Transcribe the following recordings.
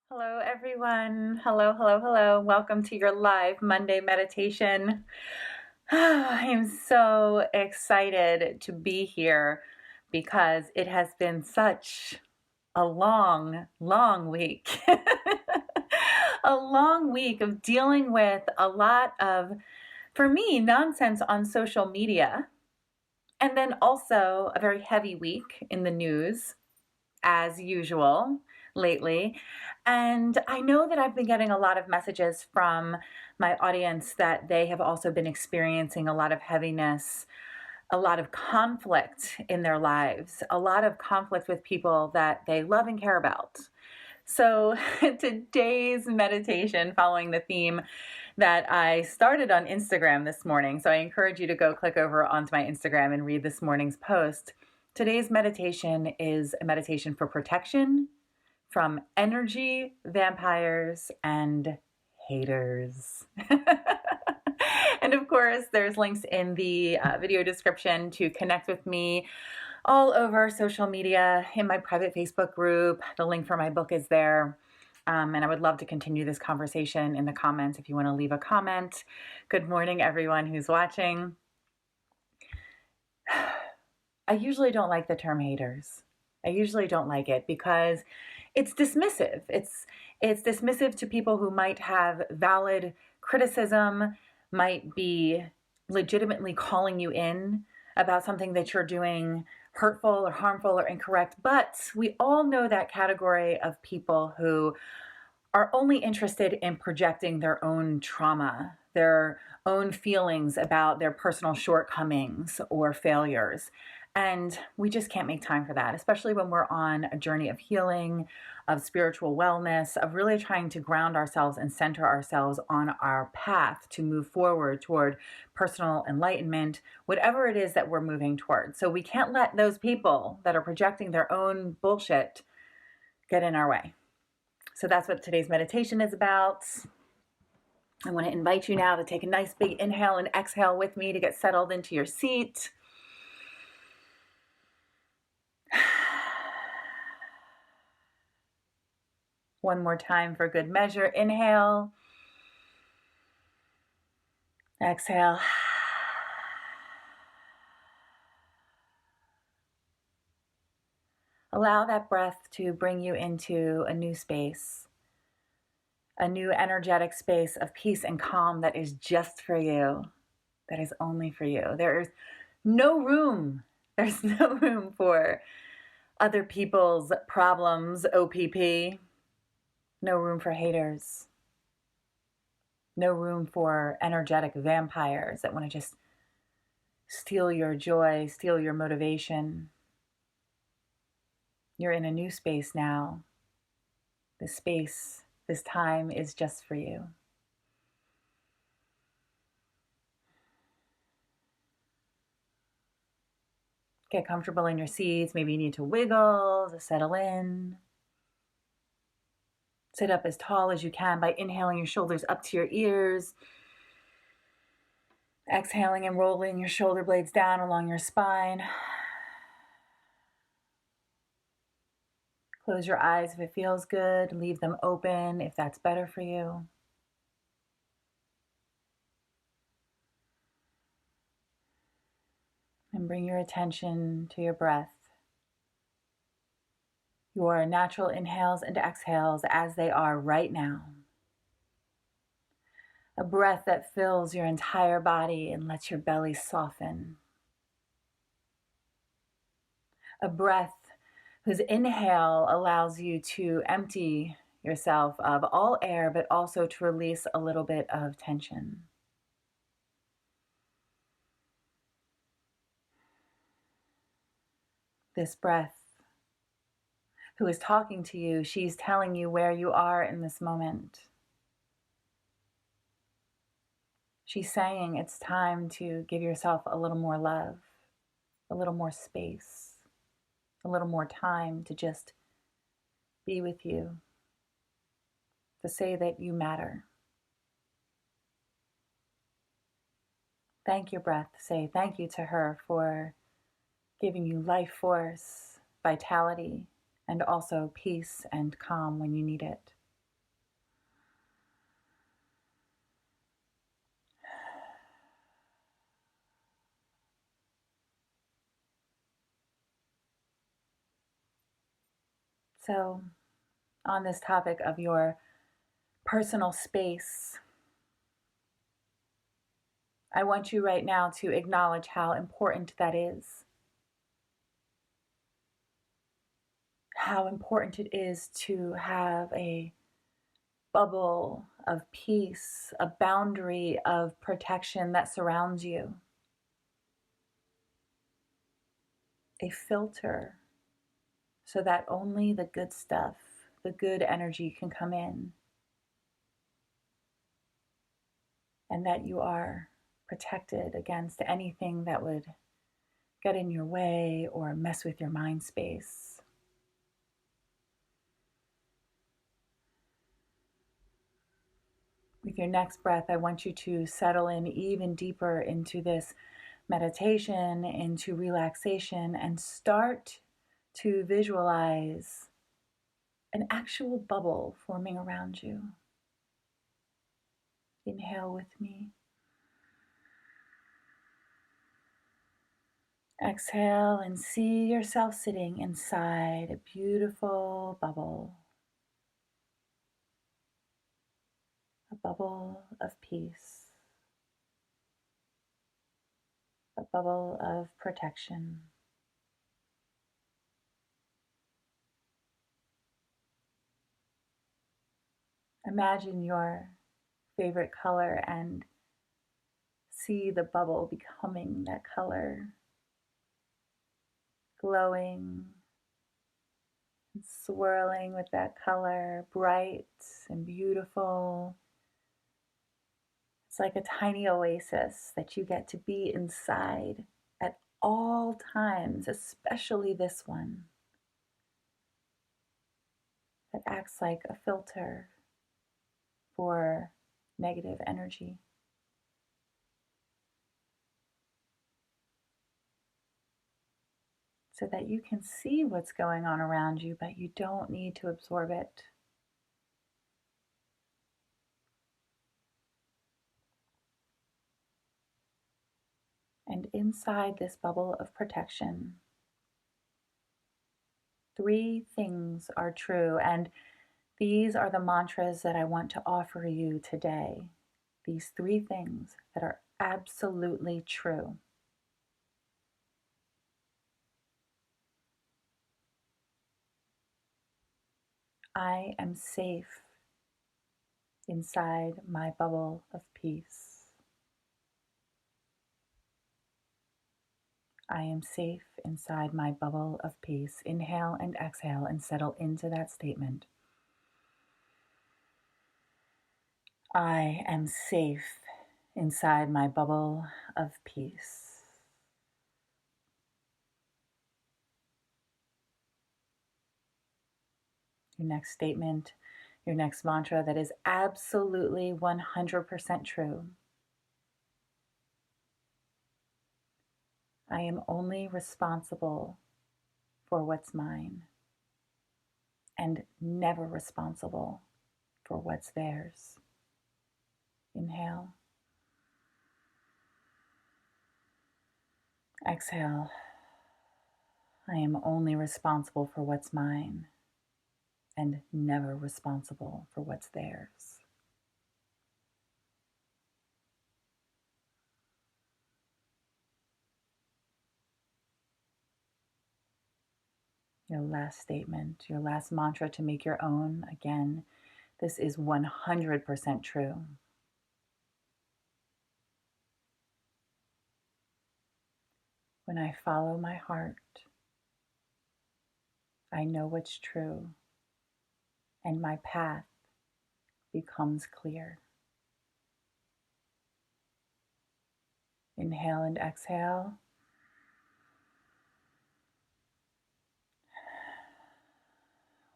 Hello, everyone. Hello, hello, hello. Welcome to your live Monday meditation. I am so excited to be here because it has been such a long, long week. A long week of dealing with a lot of, for me, nonsense on social media. And then also a very heavy week in the news, as usual lately. And I know that I've been getting a lot of messages from my audience that they have also been experiencing a lot of heaviness, a lot of conflict in their lives, a lot of conflict with people that they love and care about. So today's meditation, following the theme that I started on Instagram this morning. So I encourage you to go click over onto my Instagram and read this morning's post. Today's meditation is a meditation for protection from energy, vampires, and haters. And of course, there's links in the video description to connect with me all over social media, in my private Facebook group. The link for my book is there. And I would love to continue this conversation in the comments if you want to leave a comment. Good morning, everyone who's watching. I usually don't like the term haters. I usually don't like it because it's dismissive. It's dismissive to people who might have valid criticism, might be legitimately calling you in about something that you're doing hurtful or harmful or incorrect. But we all know that category of people who are only interested in projecting their own trauma, their own feelings about their personal shortcomings or failures. And we just can't make time for that, especially when we're on a journey of healing, of spiritual wellness, of really trying to ground ourselves and center ourselves on our path to move forward toward personal enlightenment, whatever it is that we're moving toward. So we can't let those people that are projecting their own bullshit get in our way. So that's what today's meditation is about. I want to invite you now to take a nice big inhale and exhale with me to get settled into your seat. One more time for good measure. Inhale. Exhale. Allow that breath to bring you into a new space, a new energetic space of peace and calm that is just for you, that is only for you. There's no room for other people's problems, OPP. No room for haters. No room for energetic vampires that want to just steal your joy, steal your motivation. You're in a new space now. This space, this time is just for you. Get comfortable in your seats. Maybe you need to wiggle to settle in. Sit up as tall as you can by inhaling your shoulders up to your ears. Exhaling and rolling your shoulder blades down along your spine. Close your eyes if it feels good. Leave them open if that's better for you. And bring your attention to your breath. Your natural inhales and exhales as they are right now. A breath that fills your entire body and lets your belly soften. A breath whose inhale allows you to empty yourself of all air, but also to release a little bit of tension. This breath, who is talking to you, she's telling you where you are in this moment. She's saying it's time to give yourself a little more love, a little more space, a little more time to just be with you, to say that you matter. Thank your breath. Say thank you to her for giving you life force, vitality, and also peace and calm when you need it. So, on this topic of your personal space, I want you right now to acknowledge how important that is. How important it is to have a bubble of peace, a boundary of protection that surrounds you, a filter so that only the good stuff, the good energy can come in, and that you are protected against anything that would get in your way or mess with your mind space. With your next breath, I want you to settle in even deeper into this meditation, into relaxation, and start to visualize an actual bubble forming around you. Inhale with me. Exhale and see yourself sitting inside a beautiful bubble. A bubble of peace. A bubble of protection. Imagine your favorite color and see the bubble becoming that color, glowing and swirling with that color, bright and beautiful. It's like a tiny oasis that you get to be inside at all times, especially this one that acts like a filter for negative energy. So that you can see what's going on around you, but you don't need to absorb it. And inside this bubble of protection, 3 things are true, and these are the mantras that I want to offer you today. These 3 things that are absolutely true. I am safe inside my bubble of peace. I am safe inside my bubble of peace. Inhale and exhale and settle into that statement. I am safe inside my bubble of peace. Your next statement, your next mantra that is absolutely 100% true. I am only responsible for what's mine and never responsible for what's theirs. Inhale. Exhale. I am only responsible for what's mine and never responsible for what's theirs. Your last statement, your last mantra to make your own. Again, this is 100% true. When I follow my heart, I know what's true, and my path becomes clear. Inhale and exhale.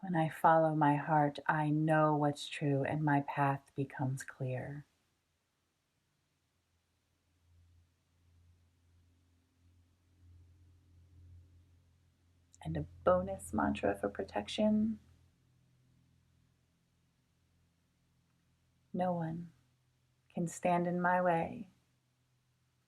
When I follow my heart, I know what's true, and my path becomes clear. And a bonus mantra for protection. No one can stand in my way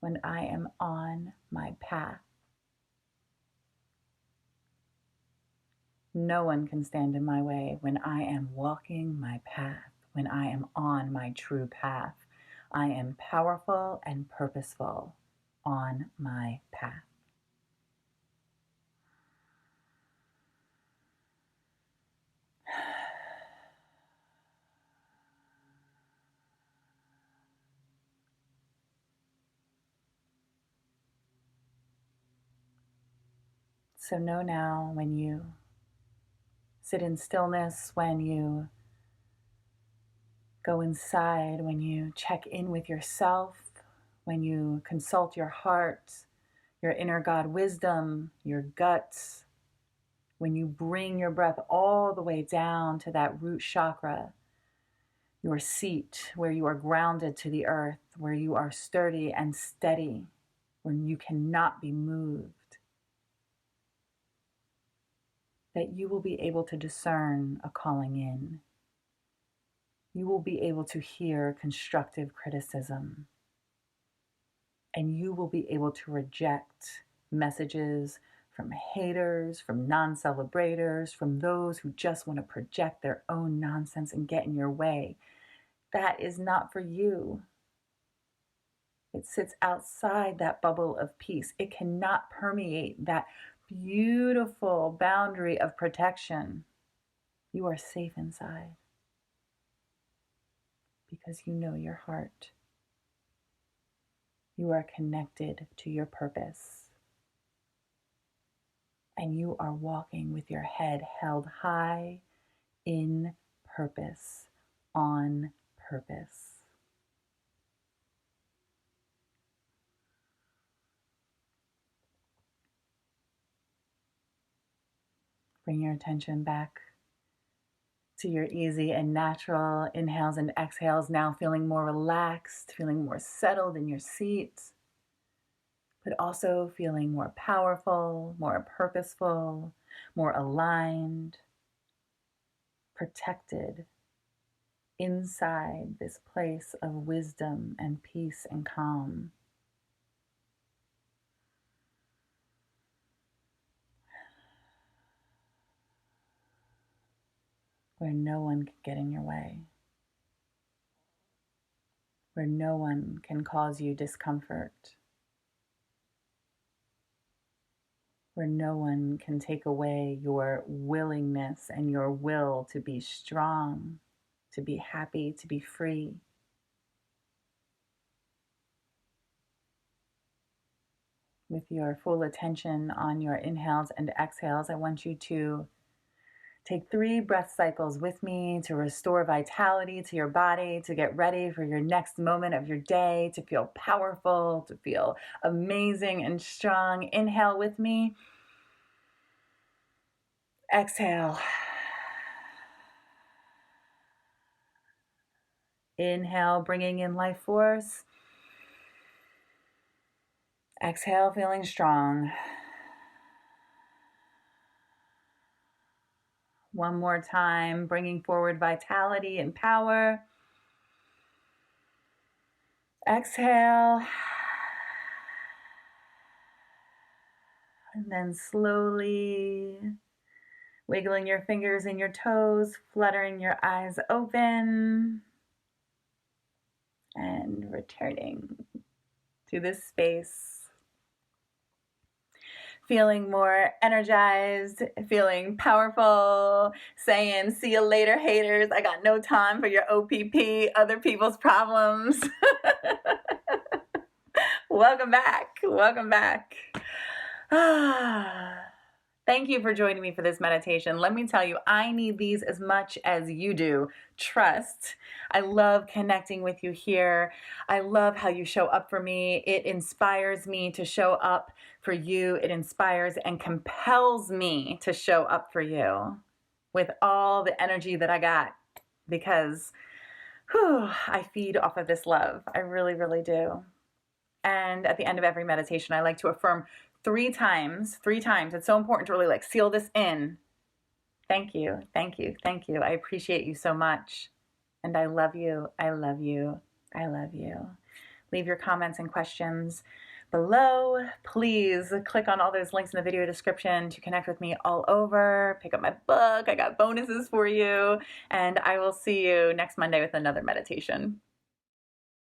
when I am on my path. No one can stand in my way when I am walking my path, when I am on my true path. I am powerful and purposeful on my path. So know now, when you sit in stillness, when you go inside, when you check in with yourself, when you consult your heart, your inner God wisdom, your guts, when you bring your breath all the way down to that root chakra, your seat where you are grounded to the earth, where you are sturdy and steady, where you cannot be moved, that you will be able to discern a calling in. You will be able to hear constructive criticism, and you will be able to reject messages from haters, from non-celebrators, from those who just want to project their own nonsense and get in your way. That is not for you. It sits outside that bubble of peace. It cannot permeate that beautiful boundary of protection. You are safe inside because you know your heart. You are connected to your purpose. And you are walking with your head held high in purpose, on purpose. Bring your attention back to your easy and natural inhales and exhales, now feeling more relaxed, feeling more settled in your seat, but also feeling more powerful, more purposeful, more aligned, protected inside this place of wisdom and peace and calm. Where no one can get in your way, where no one can cause you discomfort, where no one can take away your willingness and your will to be strong, to be happy, to be free. With your full attention on your inhales and exhales, I want you to take 3 breath cycles with me to restore vitality to your body, to get ready for your next moment of your day, to feel powerful, to feel amazing and strong. Inhale with me. Exhale. Inhale, bringing in life force. Exhale, feeling strong. One more time, bringing forward vitality and power. Exhale. And then slowly wiggling your fingers and your toes, fluttering your eyes open, and returning to this space. Feeling more energized, feeling powerful, saying, see you later, haters. I got no time for your OPP, other people's problems. Welcome back. Welcome back. Thank you for joining me for this meditation. Let me tell you, I need these as much as you do. Trust. I love connecting with you here. I love how you show up for me. It inspires me to show up for you. It inspires and compels me to show up for you with all the energy that I got because I feed off of this love. I really, really do. And at the end of every meditation, I like to affirm 3 times. It's so important to really like seal this in. Thank you, thank you, thank you. I appreciate you so much. And I love you, I love you, I love you. Leave your comments and questions below. Please click on all those links in the video description to connect with me all over. Pick up my book. I got bonuses for you. And I will see you next Monday with another meditation.